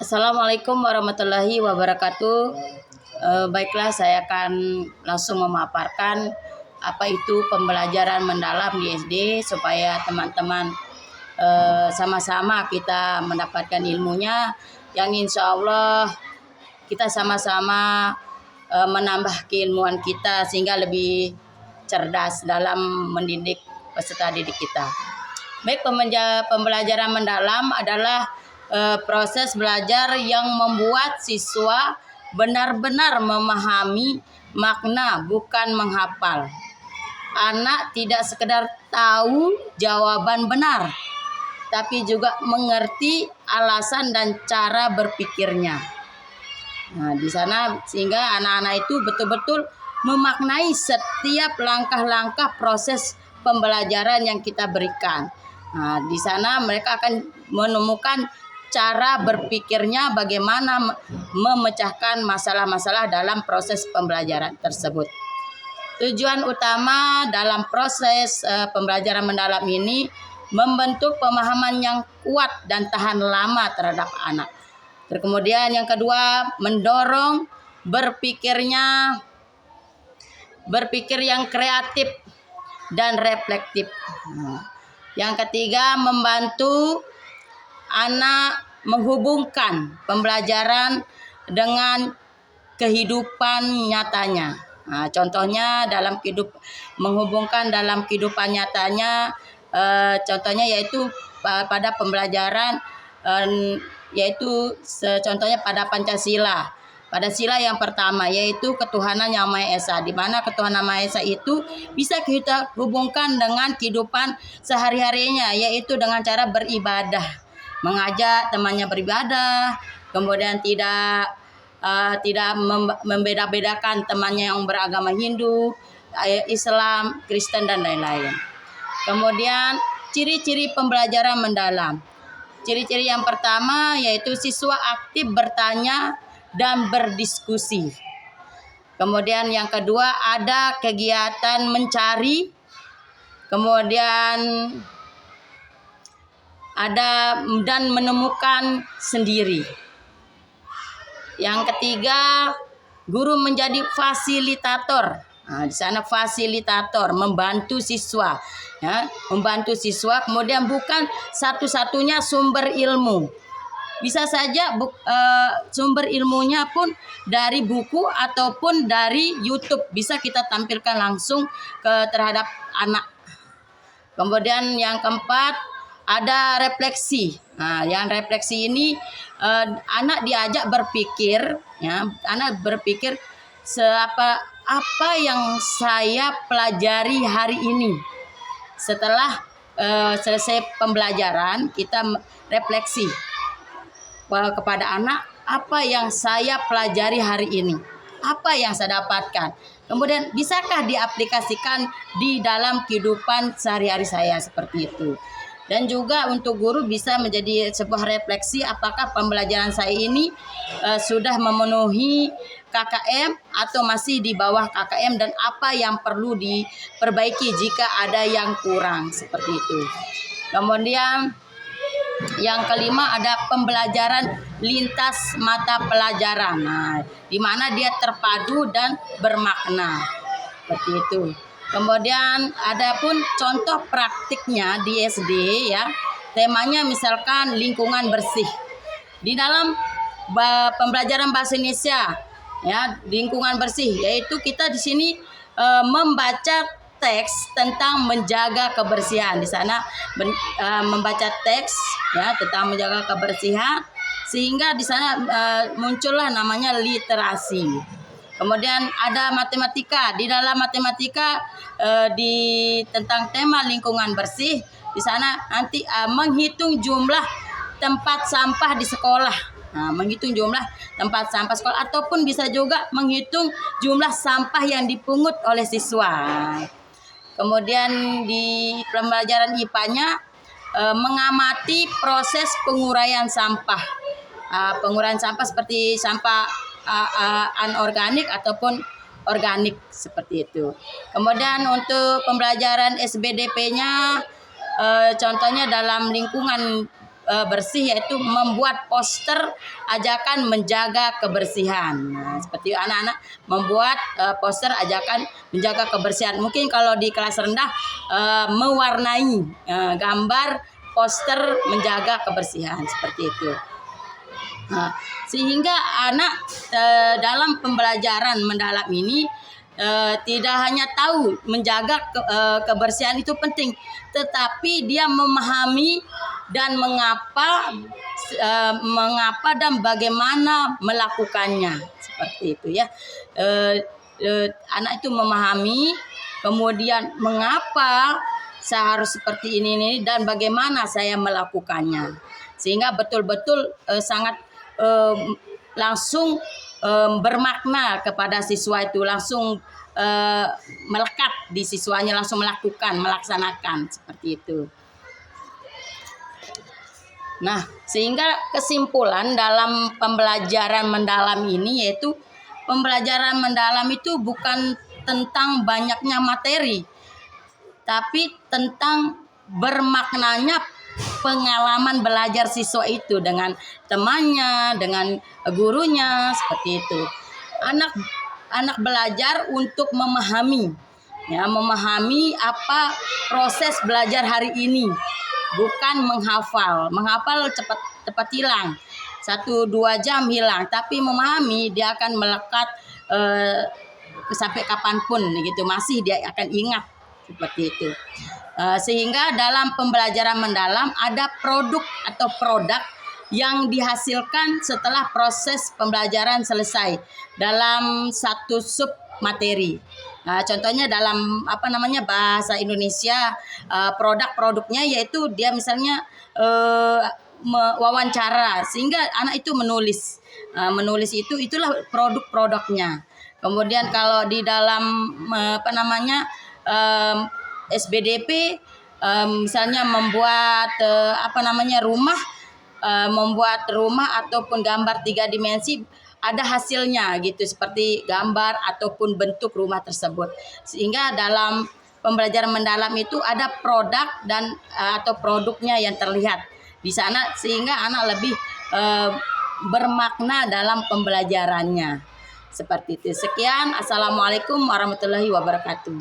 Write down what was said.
Assalamualaikum warahmatullahi wabarakatuh. Baiklah, saya akan langsung memaparkan apa itu pembelajaran mendalam di SD supaya teman-teman sama-sama kita mendapatkan ilmunya yang insya Allah kita sama-sama menambah keilmuan kita sehingga lebih cerdas dalam mendidik peserta didik kita. Baik, pembelajaran mendalam adalah proses belajar yang membuat siswa benar-benar memahami makna, bukan menghafal. Anak tidak sekedar tahu jawaban benar, tapi juga mengerti alasan dan cara berpikirnya. Nah, di sana sehingga anak-anak itu betul-betul memaknai setiap langkah-langkah proses pembelajaran yang kita berikan. Nah, di sana mereka akan menemukan cara berpikirnya bagaimana memecahkan masalah-masalah dalam proses pembelajaran tersebut. Tujuan utama dalam proses pembelajaran mendalam ini membentuk pemahaman yang kuat dan tahan lama terhadap anak. Kemudian yang kedua, mendorong berpikir yang kreatif dan reflektif. Yang ketiga, membantu anak menghubungkan pembelajaran dengan kehidupan nyatanya. Nah, contohnya menghubungkan dalam kehidupan nyatanya, contohnya yaitu pada pembelajaran yaitu contohnya pada Pancasila. Pada sila yang pertama yaitu ketuhanan yang Maha Esa, di mana ketuhanan Maha Esa itu bisa kita hubungkan dengan kehidupan sehari-harinya, yaitu dengan cara beribadah, mengajak temannya beribadah, kemudian tidak membeda-bedakan temannya yang beragama Hindu, Islam, Kristen dan lain-lain. Kemudian ciri-ciri pembelajaran mendalam. Ciri-ciri yang pertama yaitu siswa aktif bertanya dan berdiskusi. Kemudian yang kedua ada kegiatan mencari. Kemudian ada dan menemukan sendiri. Yang ketiga, guru menjadi fasilitator. Nah, di sana fasilitator membantu siswa, ya, membantu siswa. Kemudian bukan satu-satunya sumber ilmu. Bisa saja sumber ilmunya pun dari buku ataupun dari YouTube, bisa kita tampilkan langsung terhadap anak. Kemudian yang keempat ada refleksi. Nah, yang refleksi ini anak diajak berpikir, ya, anak berpikir apa yang saya pelajari hari ini. Setelah selesai pembelajaran, kita refleksi kepada anak, apa yang saya pelajari hari ini, apa yang saya dapatkan. Kemudian bisakah diaplikasikan di dalam kehidupan sehari-hari saya, seperti itu. Dan juga untuk guru bisa menjadi sebuah refleksi apakah pembelajaran saya ini sudah memenuhi KKM atau masih di bawah KKM, dan apa yang perlu diperbaiki jika ada yang kurang, seperti itu. Kemudian yang kelima ada pembelajaran lintas mata pelajaran. Nah, di mana dia terpadu dan bermakna, seperti itu. Kemudian ada pun contoh praktiknya di SD, ya. Temanya misalkan lingkungan bersih. Di dalam pembelajaran bahasa Indonesia, ya, lingkungan bersih, yaitu kita di sini membaca teks tentang menjaga kebersihan. Di sana membaca teks, ya, tentang menjaga kebersihan, sehingga di sana muncullah namanya literasi. Kemudian ada matematika. Di dalam matematika tentang tema lingkungan bersih, di sana nanti menghitung jumlah tempat sampah di sekolah. Nah, menghitung jumlah tempat sampah sekolah, ataupun bisa juga menghitung jumlah sampah yang dipungut oleh siswa. Kemudian di pembelajaran IPA-nya mengamati proses penguraian sampah. Penguraian sampah seperti sampah anorganik ataupun organik, seperti itu. Kemudian untuk pembelajaran SBDP-nya contohnya dalam lingkungan bersih, yaitu membuat poster ajakan menjaga kebersihan. Nah, seperti anak-anak membuat poster ajakan menjaga kebersihan. Mungkin kalau di kelas rendah mewarnai gambar poster menjaga kebersihan seperti itu. Nah, sehingga anak dalam pembelajaran mendalam ini tidak hanya tahu menjaga kebersihan itu penting, tetapi dia memahami dan mengapa dan bagaimana melakukannya seperti itu ya. Anak itu memahami, kemudian mengapa saya harus seperti ini dan bagaimana saya melakukannya, sehingga betul-betul sangat langsung bermakna kepada siswa itu, langsung melekat di siswanya, langsung melaksanakan seperti itu. Nah, sehingga kesimpulan dalam pembelajaran mendalam ini yaitu pembelajaran mendalam itu bukan tentang banyaknya materi, tapi tentang bermaknanya pengalaman belajar siswa itu dengan temannya, dengan gurunya, seperti itu. Anak belajar untuk memahami, ya, memahami apa proses belajar hari ini, bukan menghafal. Menghafal cepat hilang, 1-2 jam hilang, tapi memahami dia akan melekat sampai kapanpun gitu, masih dia akan ingat seperti itu. Sehingga dalam pembelajaran mendalam ada produk atau produk yang dihasilkan setelah proses pembelajaran selesai dalam satu sub materi. Contohnya dalam bahasa Indonesia, produk-produknya yaitu dia misalnya wawancara, sehingga anak itu menulis itulah produk-produknya. Kemudian kalau di dalam SBDP, misalnya membuat membuat rumah ataupun gambar 3 dimensi, ada hasilnya gitu, seperti gambar ataupun bentuk rumah tersebut. Sehingga dalam pembelajaran mendalam itu ada produk dan atau produknya yang terlihat di sana, sehingga anak lebih bermakna dalam pembelajarannya seperti itu. Sekian, assalamualaikum warahmatullahi wabarakatuh.